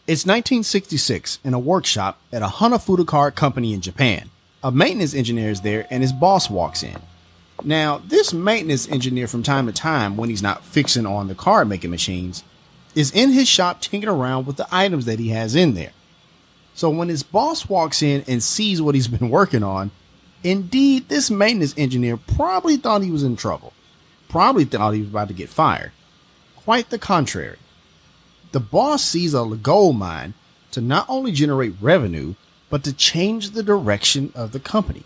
It's 1966 in a workshop at a Hanafuda card company in Japan. A maintenance engineer is there and his boss walks in. Now, this maintenance engineer from time to time, when he's not fixing on the card making machines, is in his shop tinkering around with the items that he has in there. So when his boss walks in and sees what he's been working on, indeed, this maintenance engineer probably thought he was in trouble. Probably thought he was about to get fired. Quite the contrary. The boss sees a gold mine to not only generate revenue, but to change the direction of the company.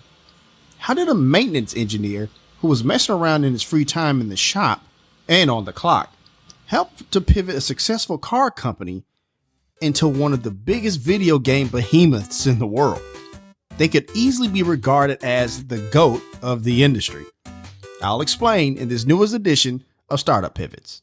How did a maintenance engineer who was messing around in his free time in the shop and on the clock help to pivot a successful car company into one of the biggest video game behemoths in the world? They could easily be regarded as the GOAT of the industry. I'll explain in this newest edition of Startup Pivots.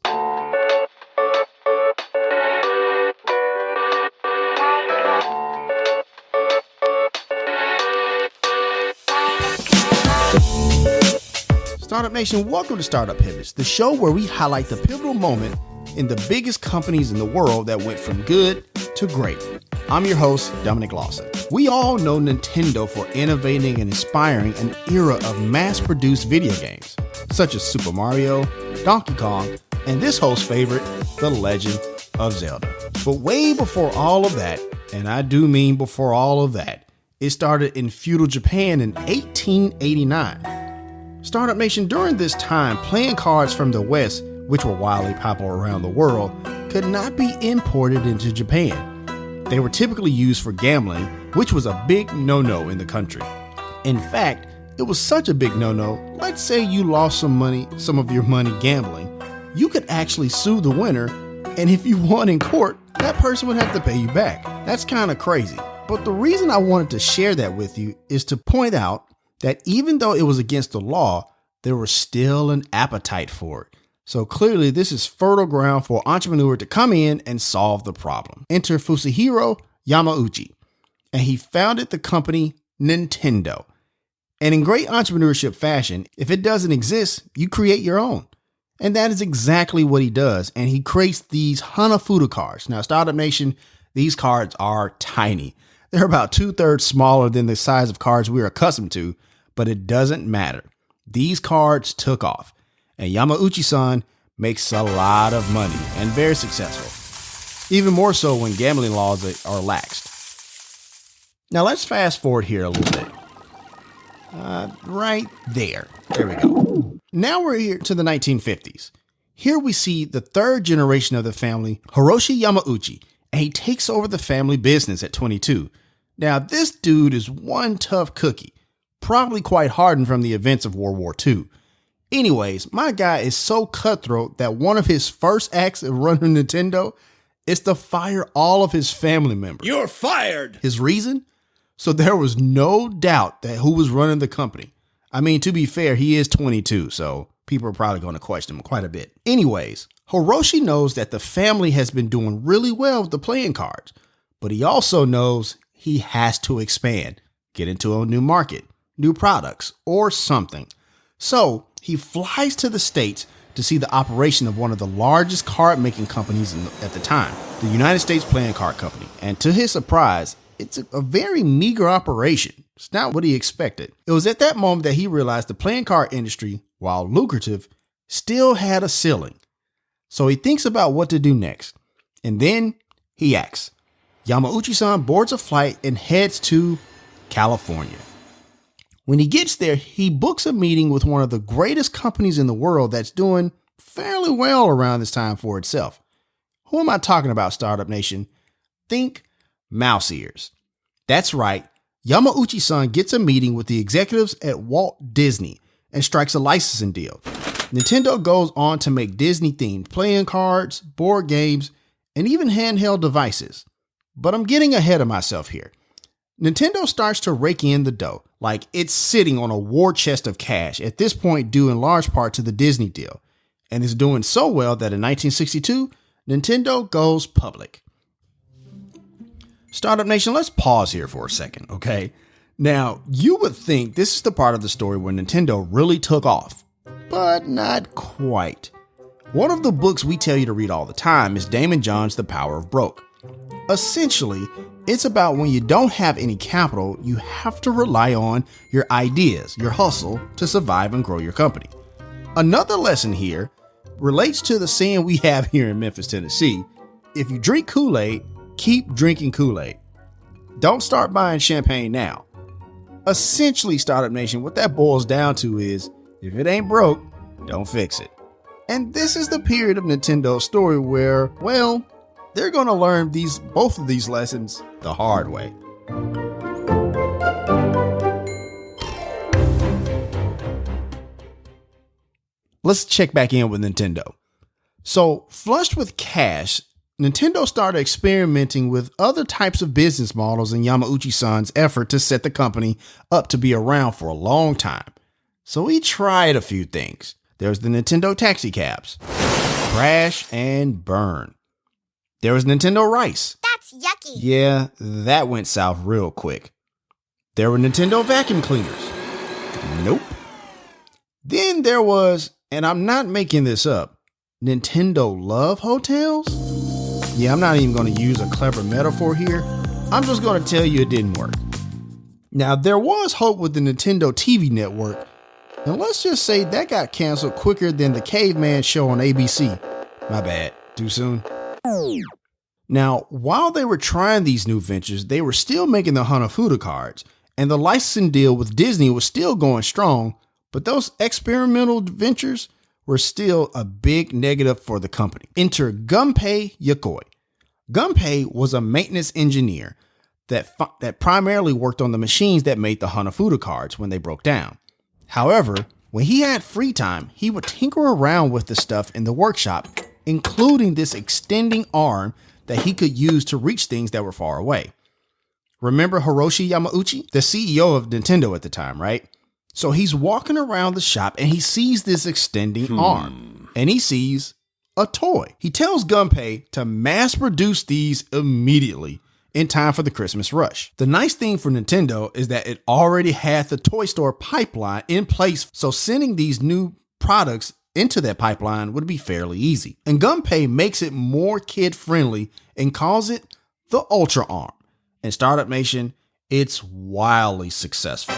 Startup Nation, welcome to Startup Pivots, the show where we highlight the pivotal moment in the biggest companies in the world that went from good to great. I'm your host, Dominic Lawson. We all know Nintendo for innovating and inspiring an era of mass-produced video games, such as Super Mario, Donkey Kong, and this host's favorite, The Legend of Zelda. But way before all of that, and I do mean before all of that, it started in feudal Japan in 1889. Startup Nation, during this time, playing cards from the West, which were wildly popular around the world, could not be imported into Japan. They were typically used for gambling, which was a big no-no in the country. In fact, it was such a big no-no, let's say you lost some of your money gambling, you could actually sue the winner, and if you won in court, that person would have to pay you back. That's kind of crazy. But the reason I wanted to share that with you is to point out that even though it was against the law, there was still an appetite for it. So clearly this is fertile ground for an entrepreneur to come in and solve the problem. Enter Fusahiro Yamauchi, and he founded the company Nintendo. And in great entrepreneurship fashion, if it doesn't exist, you create your own. And that is exactly what he does. And he creates these Hanafuda cards. Now, Startup Nation, these cards are tiny. They're about 2/3 smaller than the size of cards we're accustomed to, but it doesn't matter. These cards took off, and Yamauchi-san makes a lot of money and very successful. Even more so when gambling laws are laxed. Now let's fast forward here a little bit. Right there. There we go. Now we're here to the 1950s. Here we see the third generation of the family, Hiroshi Yamauchi, and he takes over the family business at 22. Now this dude is one tough cookie, probably quite hardened from the events of World War II. Anyways, my guy is so cutthroat that one of his first acts of running Nintendo is to fire all of his family members. You're fired! His reason? So there was no doubt that who was running the company. I mean, to be fair, he is 22, so people are probably going to question him quite a bit. Anyways, Hiroshi knows that the family has been doing really well with the playing cards, but he also knows he has to expand, get into a new market, new products, or something. So he flies to the States to see the operation of one of the largest card making companies at the time, the United States Playing Card Company. And to his surprise, it's a very meager operation. It's not what he expected. It was at that moment that he realized the playing card industry, while lucrative, still had a ceiling. So he thinks about what to do next. And then he acts. Yamauchi-san boards a flight and heads to California. When he gets there, he books a meeting with one of the greatest companies in the world that's doing fairly well around this time for itself. Who am I talking about, Startup Nation? Think Mouse Ears. That's right. Yamauchi-san gets a meeting with the executives at Walt Disney and strikes a licensing deal. Nintendo goes on to make Disney-themed playing cards, board games, and even handheld devices. But I'm getting ahead of myself here. Nintendo starts to rake in the dough, like it's sitting on a war chest of cash, at this point due in large part to the Disney deal, and is doing so well that in 1962, Nintendo goes public. Startup Nation, let's pause here for a second, okay? Now, you would think this is the part of the story where Nintendo really took off, but not quite. One of the books we tell you to read all the time is Daymond John's The Power of Broke. Essentially, it's about when you don't have any capital, you have to rely on your ideas, your hustle to survive and grow your company. Another lesson here relates to the saying we have here in Memphis, Tennessee. If you drink Kool-Aid, keep drinking Kool-Aid. Don't start buying champagne now. Essentially, Startup Nation, what that boils down to is, if it ain't broke, don't fix it. And this is the period of Nintendo's story where, well, they're going to learn both of these lessons the hard way. Let's check back in with Nintendo. So, flushed with cash, Nintendo started experimenting with other types of business models in Yamauchi-san's effort to set the company up to be around for a long time. So he tried a few things. There's the Nintendo taxi cabs, crash and burn. There was Nintendo Rice. That's yucky. Yeah, that went south real quick. There were Nintendo vacuum cleaners. Nope. Then there was, and I'm not making this up, Nintendo Love Hotels? Yeah, I'm not even going to use a clever metaphor here. I'm just going to tell you it didn't work. Now, there was hope with the Nintendo TV network, and let's just say that got canceled quicker than the Caveman show on ABC. My bad. Too soon? Now, while they were trying these new ventures, they were still making the Hanafuda cards, and the licensing deal with Disney was still going strong, but those experimental ventures were still a big negative for the company. Enter Gunpei Yokoi. Gunpei was a maintenance engineer that primarily worked on the machines that made the Hanafuda cards when they broke down. However, when he had free time, he would tinker around with the stuff in the workshop, including this extending arm that he could use to reach things that were far away. Remember Hiroshi Yamauchi, the CEO of Nintendo at the time, right? So he's walking around the shop and he sees this extending arm, and he sees a toy. He tells Gunpei to mass produce these immediately in time for the Christmas rush. The nice thing for Nintendo is that it already had the Toy Store pipeline in place, so sending these new products into that pipeline would be fairly easy. And Gunpei makes it more kid-friendly and calls it the Ultra Arm. And Startup Nation, it's wildly successful,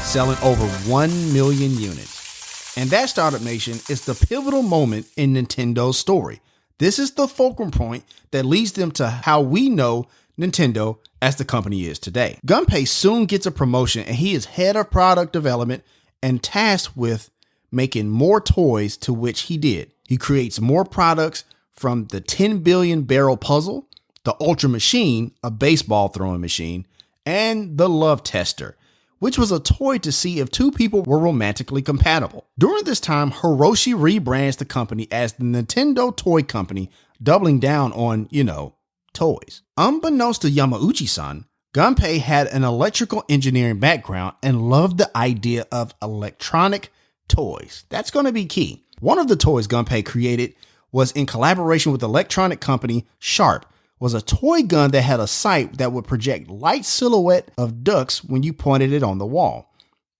selling over 1 million units. And that, Startup Nation, is the pivotal moment in Nintendo's story. This is the fulcrum point that leads them to how we know Nintendo as the company is today. Gunpei soon gets a promotion and he is head of product development and tasked with making more toys, to which he did. He creates more products, from the 10 billion barrel puzzle, the Ultra Machine, a baseball throwing machine, and the Love Tester, which was a toy to see if two people were romantically compatible. During this time, Hiroshi rebrands the company as the Nintendo Toy Company, doubling down on, toys. Unbeknownst to Yamauchi-san, Gunpei had an electrical engineering background and loved the idea of electronic toys. That's going to be key. One of the toys Gunpei created was in collaboration with electronic company Sharp, was a toy gun that had a sight that would project light silhouette of ducks when you pointed it on the wall.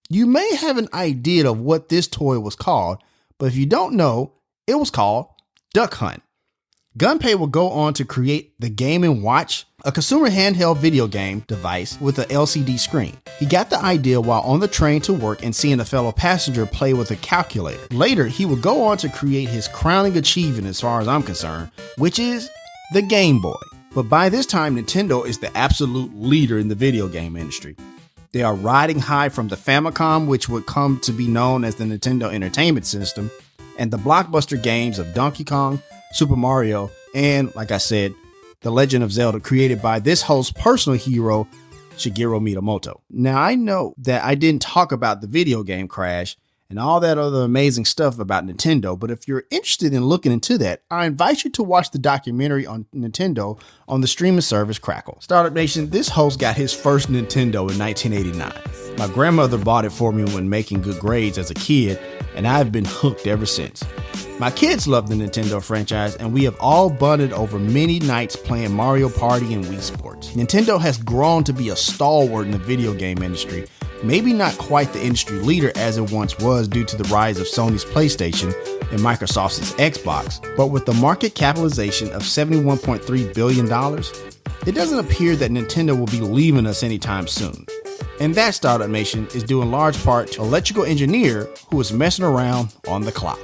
You may have an idea of what this toy was called, but if you don't know, it was called Duck Hunt. Gunpei will go on to create the Game & Watch, a consumer handheld video game device with an LCD screen. He got the idea while on the train to work and seeing a fellow passenger play with a calculator. Later, he would go on to create his crowning achievement as far as I'm concerned, which is the Game Boy. But by this time, Nintendo is the absolute leader in the video game industry. They are riding high from the Famicom, which would come to be known as the Nintendo Entertainment System, and the blockbuster games of Donkey Kong, Super Mario, and, like I said, The Legend of Zelda, created by this host's personal hero, Shigeru Miyamoto. Now, I know that I didn't talk about the video game crash and all that other amazing stuff about Nintendo, but if you're interested in looking into that, I invite you to watch the documentary on Nintendo on the streaming service Crackle. Startup Nation, this host got his first Nintendo in 1989. My grandmother bought it for me when making good grades as a kid, and I've been hooked ever since. My kids love the Nintendo franchise, and we have all bonded over many nights playing Mario Party and Wii Sports. Nintendo has grown to be a stalwart in the video game industry, maybe not quite the industry leader as it once was due to the rise of Sony's PlayStation and Microsoft's Xbox, but with the market capitalization of $71.3 billion, it doesn't appear that Nintendo will be leaving us anytime soon. And that, Startup Nation, is due in large part to an electrical engineer who was messing around on the clock.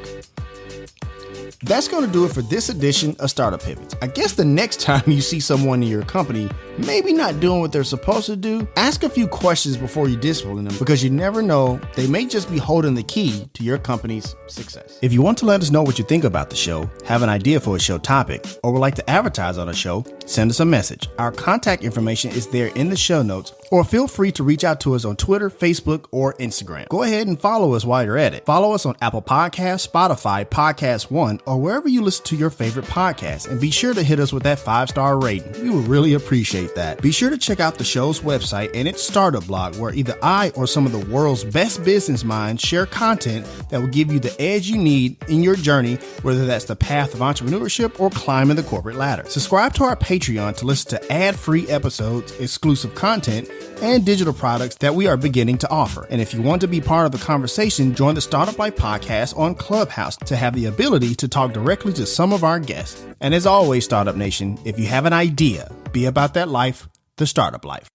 That's going to do it for this edition of Startup Pivots. I guess the next time you see someone in your company maybe not doing what they're supposed to do, ask a few questions before you discipline them, because you never know, they may just be holding the key to your company's success. If you want to let us know what you think about the show, have an idea for a show topic, or would like to advertise on a show, send us a message. Our contact information is there in the show notes, or feel free to reach out to us on Twitter, Facebook, or Instagram. Go ahead and follow us while you're at it. Follow us on Apple Podcasts, Spotify, Podcast One, or wherever you listen to your favorite podcasts, and be sure to hit us with that 5-star rating. We would really appreciate that. Be sure to check out the show's website and its startup blog, where either I or some of the world's best business minds share content that will give you the edge you need in your journey, whether that's the path of entrepreneurship or climbing the corporate ladder. Subscribe to our Patreon to listen to ad-free episodes, exclusive content, and digital products that we are beginning to offer. And if you want to be part of the conversation, join the Startup Life podcast on Clubhouse to have the ability to talk directly to some of our guests. And as always, Startup Nation, if you have an idea, be about that life, the startup life.